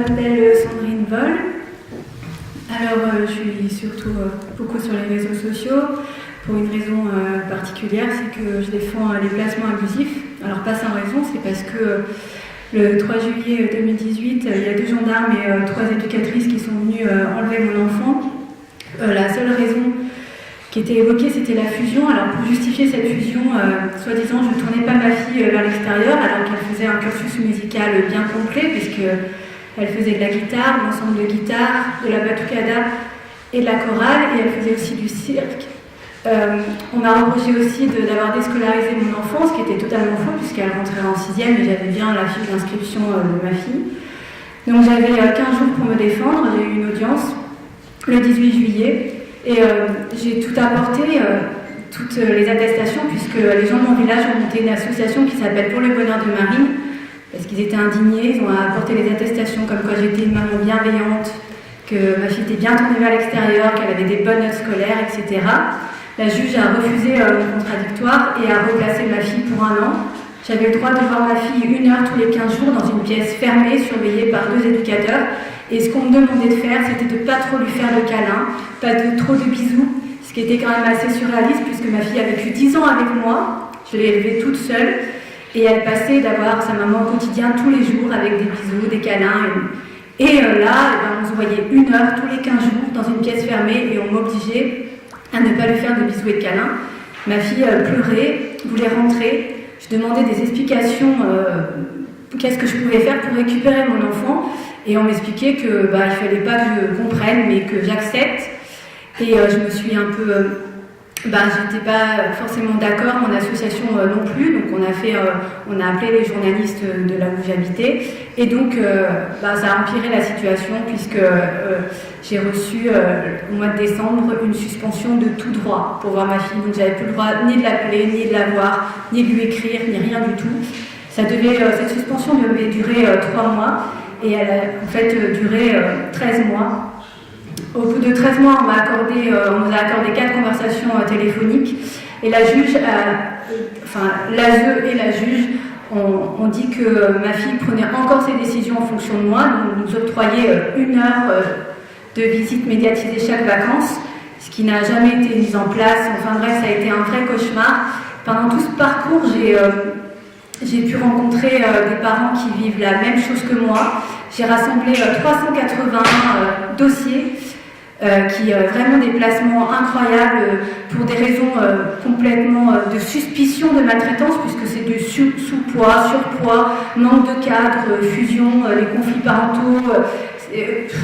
m'appelle Sandrine Vol. Alors, je suis surtout beaucoup sur les réseaux sociaux pour une raison particulière, c'est que je défends les placements abusifs. Alors, pas sans raison, c'est parce que le 3 juillet 2018, il y a 2 gendarmes et 3 éducatrices qui sont venues enlever mon enfant. La seule raison qui était évoquée, c'était la fusion. Alors, pour justifier cette fusion, soi-disant, je ne tournais pas ma fille vers l'extérieur, alors qu'elle faisait un cursus musical bien complet, puisqu'elle faisait de la guitare, de l'ensemble de guitare, de la batucada et de la chorale, et elle faisait aussi du cirque. On m'a reproché aussi d'avoir déscolarisé mon enfant, ce qui était totalement faux, puisqu'elle rentrait en 6e et j'avais bien la fiche d'inscription de ma fille. Donc j'avais 15 jours pour me défendre, j'ai eu une audience le 18 juillet, et j'ai tout apporté, toutes les attestations, puisque les gens de mon village ont monté une association qui s'appelle Pour le bonheur de Marine, parce qu'ils étaient indignés, ils ont apporté les attestations comme quoi j'étais une maman bienveillante, que ma fille était bien tournée vers l'extérieur, qu'elle avait des bonnes notes scolaires, etc. La juge a refusé mon contradictoire et a replacé ma fille pour 1 an. J'avais le droit de voir ma fille 1 heure tous les 15 jours dans une pièce fermée, surveillée par 2 éducateurs. Et ce qu'on me demandait de faire, c'était de ne pas trop lui faire de câlins, pas de trop de bisous, ce qui était quand même assez surréaliste puisque ma fille a vécu 10 ans avec moi. Je l'ai élevée toute seule et elle passait d'avoir sa maman au quotidien tous les jours avec des bisous, des câlins. Et là, on se voyait 1 heure tous les 15 jours dans une pièce fermée et on m'obligeait à ne pas lui faire de bisous et de câlins. Ma fille pleurait, voulait rentrer. Je demandais des explications, qu'est-ce que je pouvais faire pour récupérer mon enfant. Et on m'expliquait que il fallait pas que je comprenne, mais que j'accepte. Et je me suis un peu... j'étais pas forcément d'accord, mon association non plus. Donc on a appelé les journalistes de là où j'habitais. Et donc ça a empiré la situation puisque j'ai reçu au mois de décembre une suspension de tout droit pour voir ma fille. Donc j'avais plus le droit ni de l'appeler, ni de la voir, ni de lui écrire, ni rien du tout. Cette suspension devait durer 3 mois. Et elle a en fait duré 13 mois. Au bout de 13 mois, on nous a accordé 4 conversations téléphoniques. Et la juge, l'ASE et la juge ont dit que ma fille prenait encore ses décisions en fonction de moi, donc nous octroyait 1 heure de visite médiatisée chaque vacances, ce qui n'a jamais été mis en place. Enfin bref, ça a été un vrai cauchemar. Pendant tout ce parcours, j'ai pu rencontrer des parents qui vivent la même chose que moi. J'ai rassemblé 380 dossiers, vraiment des placements incroyables pour des raisons complètement de suspicion de maltraitance, puisque c'est du sous-poids, surpoids, manque de cadre, fusion, les conflits parentaux.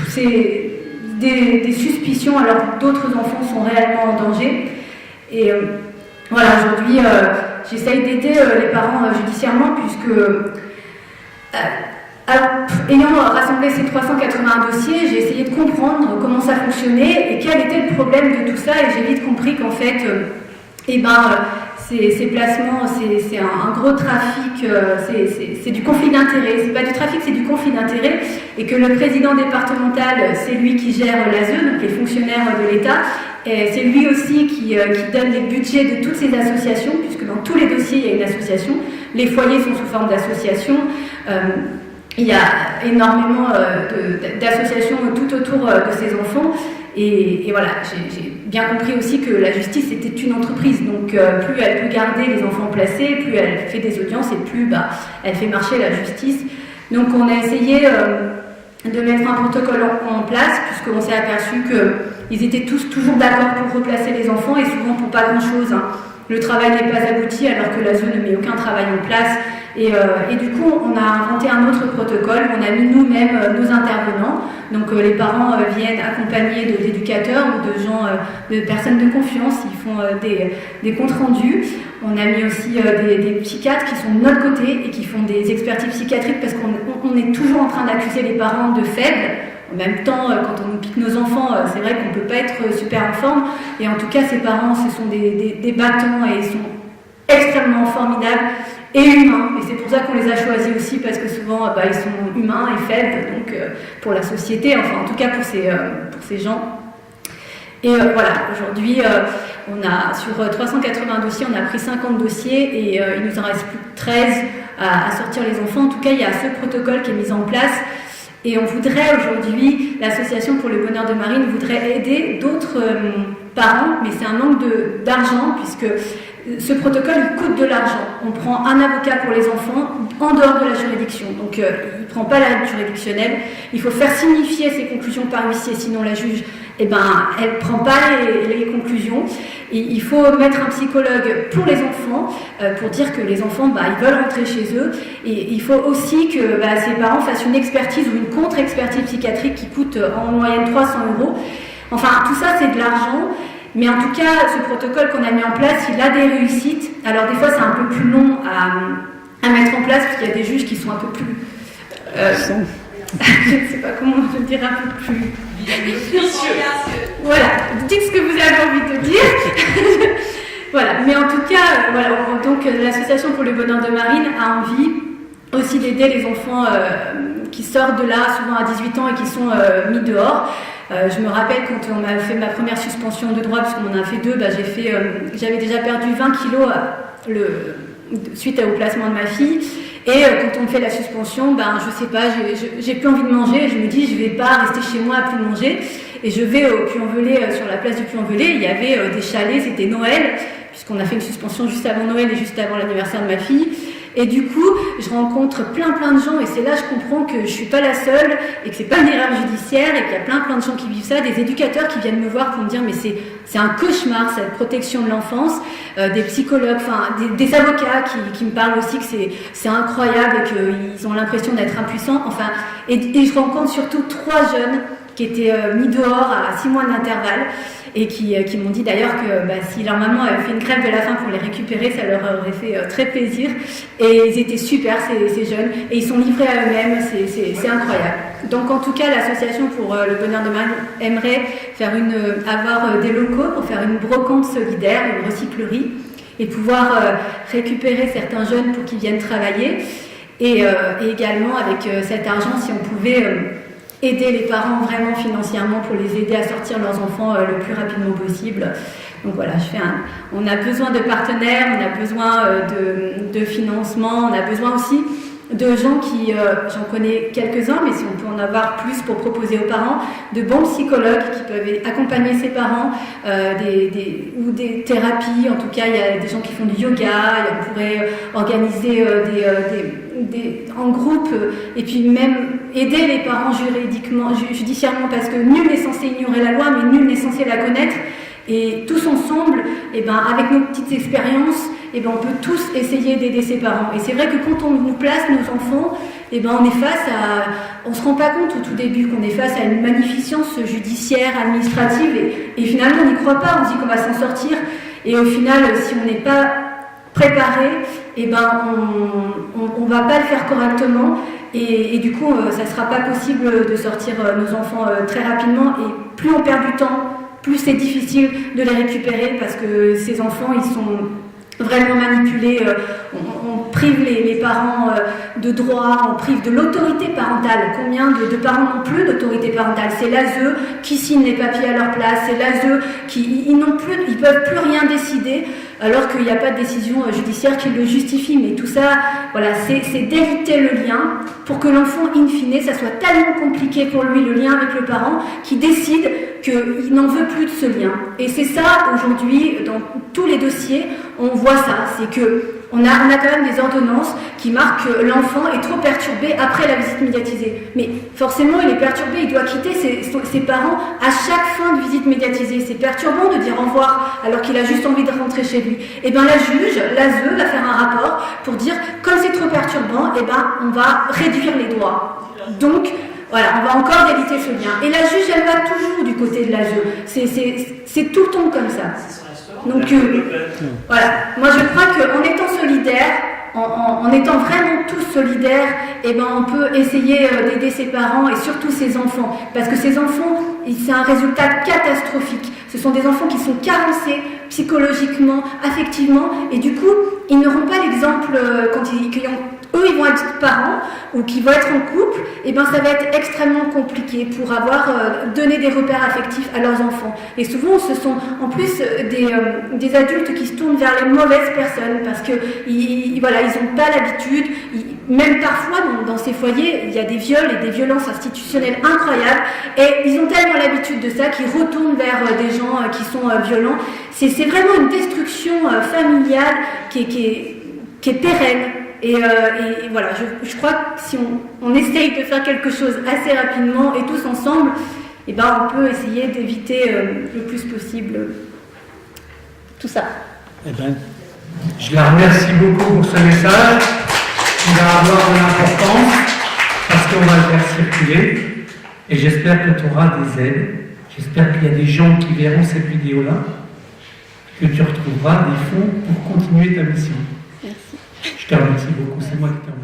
C'est des suspicions alors que d'autres enfants sont réellement en danger. Et voilà, aujourd'hui, j'essaye d'aider les parents judiciairement, puisque ayant rassemblé ces 381 dossiers, j'ai essayé de comprendre comment ça fonctionnait et quel était le problème de tout ça, et j'ai vite compris qu'en fait, ces placements, c'est un gros trafic, c'est du conflit d'intérêts, c'est pas du trafic, c'est du conflit d'intérêts, et que le président départemental, c'est lui qui gère l'ASE, donc les fonctionnaires de l'État, et c'est lui aussi qui donne les budgets de toutes ces associations, puisque dans tous les dossiers, il y a une association. Les foyers sont sous forme d'associations. Il y a énormément d'associations tout autour de ces enfants. Et voilà, j'ai bien compris aussi que la justice était une entreprise. Donc plus elle peut garder les enfants placés, plus elle fait des audiences et plus elle fait marcher la justice. Donc on a essayé de mettre un protocole en place, puisqu'on s'est aperçu qu'ils étaient tous toujours d'accord pour replacer les enfants, et souvent pour pas grand-chose. Le travail n'est pas abouti alors que l'ASE ne met aucun travail en place. Et du coup, on a inventé un autre protocole, on a mis nous-mêmes nos intervenants. Donc les parents viennent accompagnés d'éducateurs ou de personnes de confiance, ils font des comptes rendus. On a mis aussi des psychiatres qui sont de notre côté et qui font des expertises psychiatriques, parce qu'on est toujours en train d'accuser les parents de faibles. En même temps, quand on nous pique nos enfants, c'est vrai qu'on ne peut pas être super en forme. Et en tout cas, ces parents, ce sont des battants, et ils sont extrêmement formidables et humains. Et c'est pour ça qu'on les a choisis aussi, parce que souvent, ils sont humains et faibles, donc pour la société, enfin en tout cas pour ces gens. Et voilà, aujourd'hui, on a sur 380 dossiers, on a pris 50 dossiers, et il nous en reste plus que 13 à sortir les enfants. En tout cas, il y a ce protocole qui est mis en place. Et on voudrait aujourd'hui, l'association pour le bonheur de Marine voudrait aider d'autres parents, mais c'est un manque d'argent puisque ce protocole il coûte de l'argent. On prend un avocat pour les enfants en dehors de la juridiction, donc il ne prend pas l'aide juridictionnelle. Il faut faire signifier ses conclusions par huissier, sinon la juge, elle ne prend pas les conclusions. Et il faut mettre un psychologue pour les enfants, pour dire que les enfants, ils veulent rentrer chez eux. Et il faut aussi que ces parents fassent une expertise ou une contre-expertise psychiatrique qui coûte en moyenne 300 €. Enfin, tout ça, c'est de l'argent. Mais en tout cas, ce protocole qu'on a mis en place, il a des réussites. Alors des fois, c'est un peu plus long à mettre en place, parce qu'il y a des juges qui sont un peu plus... je ne sais pas comment je veux dire, un peu plus... Voilà, dites ce que vous avez envie de dire. Voilà, mais en tout cas, voilà, donc l'association pour le bonheur de Marine a envie aussi d'aider les enfants qui sortent de là, souvent à 18 ans, et qui sont mis dehors. Je me rappelle quand on m'a fait ma première suspension de droit, parce qu'on en a fait 2, j'avais déjà perdu 20 kilos suite au placement de ma fille. Et quand on me fait la suspension, je sais pas, j'ai plus envie de manger. Je me dis, je vais pas rester chez moi à plus manger. Et je vais au Puy-en-Velay, sur la place du Puy-en-Velay. Il y avait des chalets, c'était Noël, puisqu'on a fait une suspension juste avant Noël et juste avant l'anniversaire de ma fille. Et du coup, je rencontre plein de gens, et c'est là que je comprends que je suis pas la seule, et que c'est pas une erreur judiciaire, et qu'il y a plein de gens qui vivent ça, des éducateurs qui viennent me voir pour me dire mais c'est un cauchemar cette protection de l'enfance, des psychologues, des avocats qui me parlent aussi que c'est incroyable et qu'ils ont l'impression d'être impuissants, et je rencontre surtout 3 jeunes qui étaient mis dehors à 6 mois d'intervalle, et qui m'ont dit d'ailleurs que si leur maman avait fait une grève de la faim pour les récupérer, ça leur aurait fait très plaisir. Et ils étaient super, ces jeunes, et ils sont livrés à eux-mêmes, c'est incroyable. Donc en tout cas, l'association pour le bonheur de Marine aimerait avoir des locaux pour faire une brocante solidaire, une recyclerie, et pouvoir récupérer certains jeunes pour qu'ils viennent travailler. Et également, avec cet argent, si on pouvait... aider les parents vraiment financièrement pour les aider à sortir leurs enfants le plus rapidement possible. Donc voilà, on a besoin de partenaires, on a besoin de financement, on a besoin aussi de gens j'en connais quelques-uns, mais si on peut en avoir plus pour proposer aux parents, de bons psychologues qui peuvent accompagner ces parents, ou des thérapies. En tout cas, il y a des gens qui font du yoga, on pourrait organiser en groupe, et puis même aider les parents judiciairement, parce que nul n'est censé ignorer la loi, mais nul n'est censé la connaître. Et tous ensemble, avec nos petites expériences, on peut tous essayer d'aider ses parents. Et c'est vrai que quand on nous place nos enfants, on se rend pas compte au tout début qu'on est face à une magnificence judiciaire, administrative, et finalement on n'y croit pas, on se dit qu'on va s'en sortir, et au final, si on n'est pas préparé, on va pas le faire correctement, et du coup, ça sera pas possible de sortir nos enfants très rapidement, et plus on perd du temps, plus c'est difficile de les récupérer, parce que ces enfants, ils sont vraiment manipulés. On prive les parents de droits, on prive de l'autorité parentale. Combien de parents n'ont plus d'autorité parentale? C'est l'ASE qui signe les papiers à leur place, c'est l'ASE ils peuvent plus rien décider, alors qu'il n'y a pas de décision judiciaire qui le justifie. Mais tout ça, voilà, c'est d'éviter le lien pour que l'enfant, in fine, ça soit tellement compliqué pour lui, le lien avec le parent, qu'il décide qu'il n'en veut plus de ce lien. Et c'est ça, aujourd'hui, dans tous les dossiers, on voit ça, c'est que on a quand même des ordonnances qui marquent que l'enfant est trop perturbé après la visite médiatisée. Mais forcément, il est perturbé, il doit quitter ses parents à chaque fin de visite médiatisée. C'est perturbant de dire au revoir alors qu'il a juste envie de rentrer chez lui. Et bien la juge, l'ASE, va faire un rapport pour dire, comme c'est trop perturbant, on va réduire les droits. Donc, voilà, on va encore éviter ce lien. Et la juge, elle va toujours du côté de l'ASE. C'est tout le temps comme ça. Donc voilà, moi je crois qu'en étant solidaires, en étant vraiment tous solidaires, on peut essayer d'aider ses parents et surtout ses enfants. Parce que ces enfants, c'est un résultat catastrophique. Ce sont des enfants qui sont carencés psychologiquement, affectivement, et du coup, ils n'auront pas l'exemple quand ils vont être parents ou qui vont être en couple, ça va être extrêmement compliqué pour avoir donné des repères affectifs à leurs enfants. Et souvent, ce sont en plus des adultes qui se tournent vers les mauvaises personnes parce que ils n'ont pas l'habitude, même parfois, dans ces foyers, il y a des viols et des violences institutionnelles incroyables, et ils ont tellement l'habitude de ça qu'ils retournent vers des gens qui sont violents. C'est vraiment une destruction familiale qui est pérenne. Et voilà, je crois que si on essaye de faire quelque chose assez rapidement et tous ensemble, eh ben, on peut essayer d'éviter le plus possible tout ça. Eh ben, je la remercie beaucoup pour ce message. Il va avoir de l'importance parce qu'on va le faire circuler. Et j'espère que tu auras des aides. J'espère qu'il y a des gens qui verront cette vidéo-là, que tu retrouveras des fonds pour continuer ta mission. Merci. Je te remercie beaucoup, c'est moi qui te remercie.